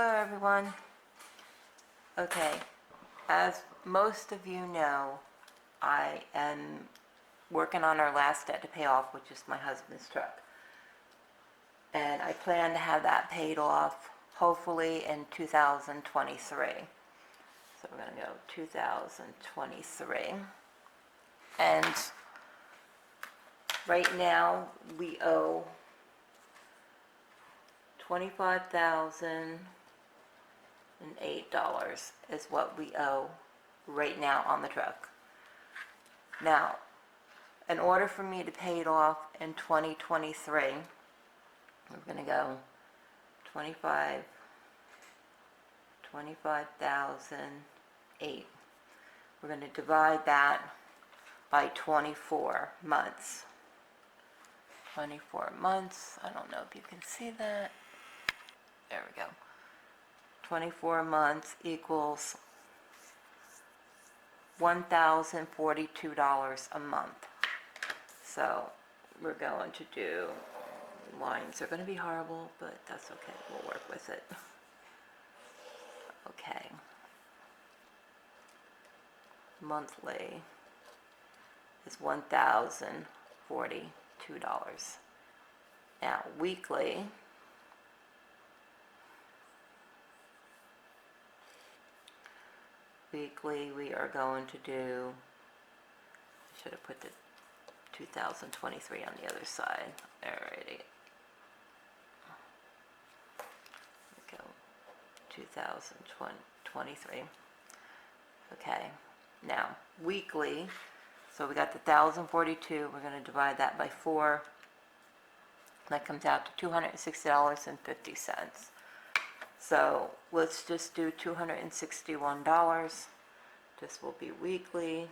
Hello everyone. Okay, as most of you know, I am working on our last debt to pay off, which is my husband's truck. And I plan to have that paid off hopefully in 2023. So we're going to go 2023. And right now we owe $25,008 is what we owe right now on the truck. Now, in order for me to pay it off in 2023, we're going to go 25,008. We're going to divide that by 24 months. 24 months, I don't know if you can see that. There we go. 24 months equals $1,042 a month. So we're going to do, lines are going to be horrible, but that's okay, we'll work with it. Okay. Monthly is $1,042. Now weekly, we are going to do, I should have put the 2023 on the other side. Alrighty. Go 2023. Okay. Now weekly. So we got the 1,042. We're going to divide that by 4. That comes out to $260.50. So let's just do $261. This will be weekly.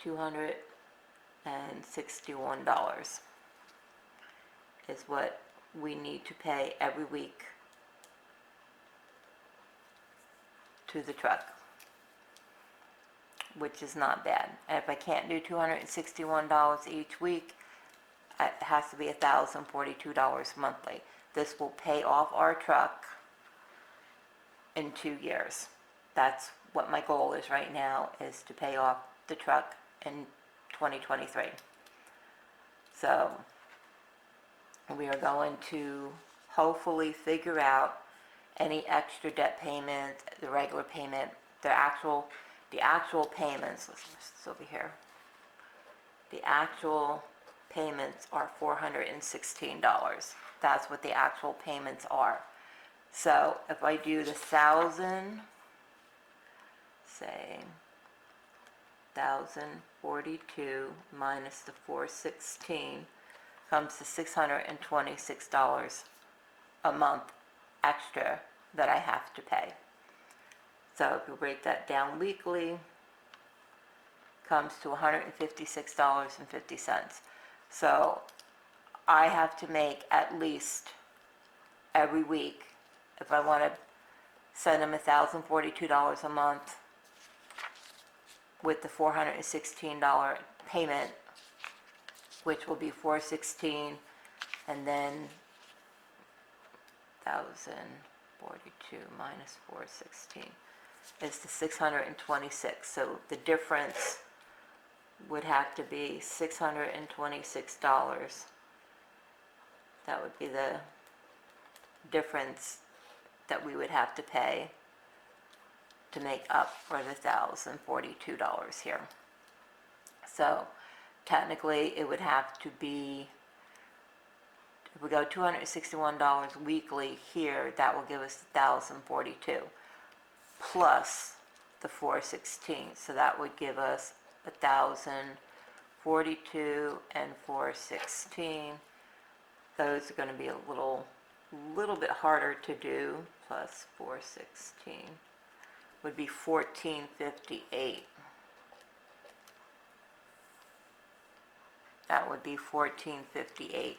$261 is what we need to pay every week to the truck, which is not bad. And if I can't do $261 each week, it has to be $1,042 monthly. This will pay off our truck in 2 years. That's what my goal is right now, is to pay off the truck in 2023. So we are going to hopefully figure out any extra debt payment, the regular payment, the actual payments. Let's put this over here. The actual payments are $416. That's what the actual payments are. So if I do the 1,000, say 1,042 minus the 416 comes to $626 a month extra that I have to pay. So if we break that down weekly, comes to $156.50. So I have to make at least every week, if I want to send them $1,042 a month with the $416 payment, which will be $416, and then 1,042 minus 416 is the $626. So the difference would have to be $626. That would be the difference that we would have to pay to make up for the $1,042 here. So technically it would have to be, if we go $261 weekly here, that will give us $1,042 plus the 416. So that would give us 1,042 and 416. Those are going to be a little bit harder to do. Plus 416 would be $1,458. That would be $1,458.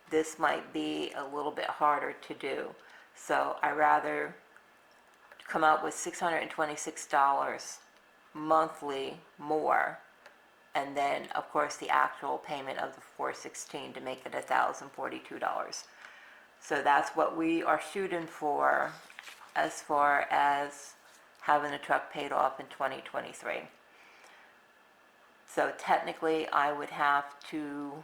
This might be a little bit harder to do. So I rather come out with $626 monthly more, and then of course the actual payment of the $416 to make it $1,042. So that's what we are shooting for as far as having the truck paid off in 2023. So technically, I would have to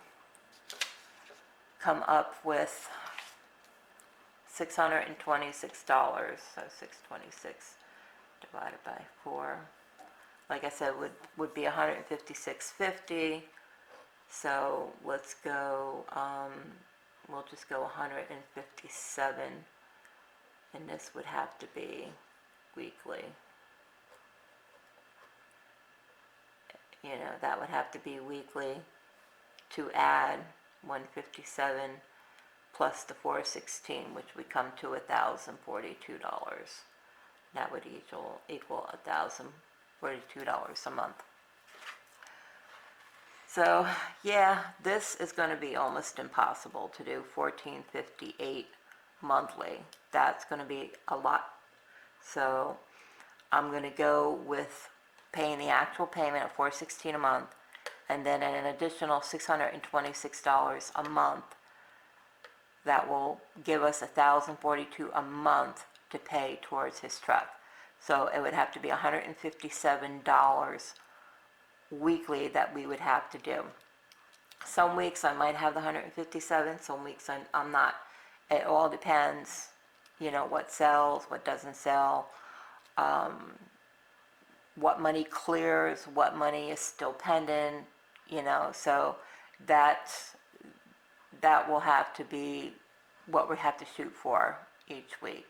come up with $626. So 626 divided by 4. Like I said, would be 156.50. So let's go, we'll just go 157, and this would have to be weekly. You know, that would have to be weekly to add 157 plus the 416, which would come to $1,042. That would equal $1,042 a month. So yeah, this is going to be almost impossible to do. $1,458 monthly. That's going to be a lot. So I'm going to go with paying the actual payment of $416 a month, and then an additional $626 a month. That will give us $1,042 a month to pay towards his truck. So it would have to be $157 weekly that we would have to do. Some weeks I might have the 157, some weeks I'm not. It all depends, you know, what sells, what doesn't sell, what money clears, what money is still pending, you know, so that will have to be what we have to shoot for each week.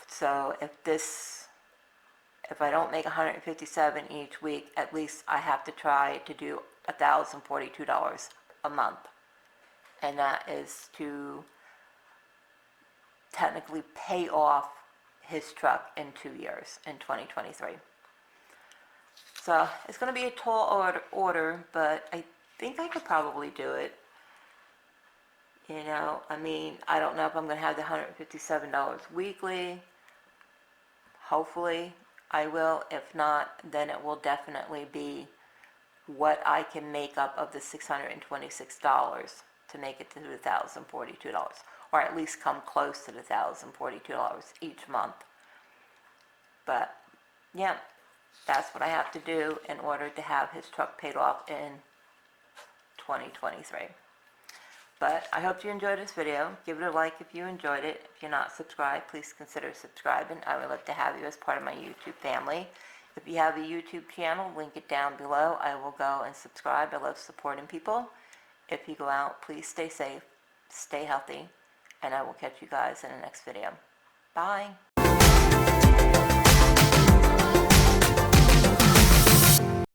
So if I don't make 157 each week, at least I have to try to do $1,042 a month. And that is to technically pay off his truck in 2 years, in 2023. So it's going to be a tall order, but I think I could probably do it. You know, I mean, I don't know if I'm going to have the $157 weekly. Hopefully I will. If not, then it will definitely be what I can make up of the $626 to make it to the $1,042, or at least come close to the $1,042 each month. But yeah, that's what I have to do in order to have his truck paid off in 2023. But I hope you enjoyed this video. Give it a like if you enjoyed it. If you're not subscribed, please consider subscribing. I would love to have you as part of my YouTube family. If you have a YouTube channel, link it down below. I will go and subscribe. I love supporting people. If you go out, please stay safe, stay healthy, and I will catch you guys in the next video. Bye.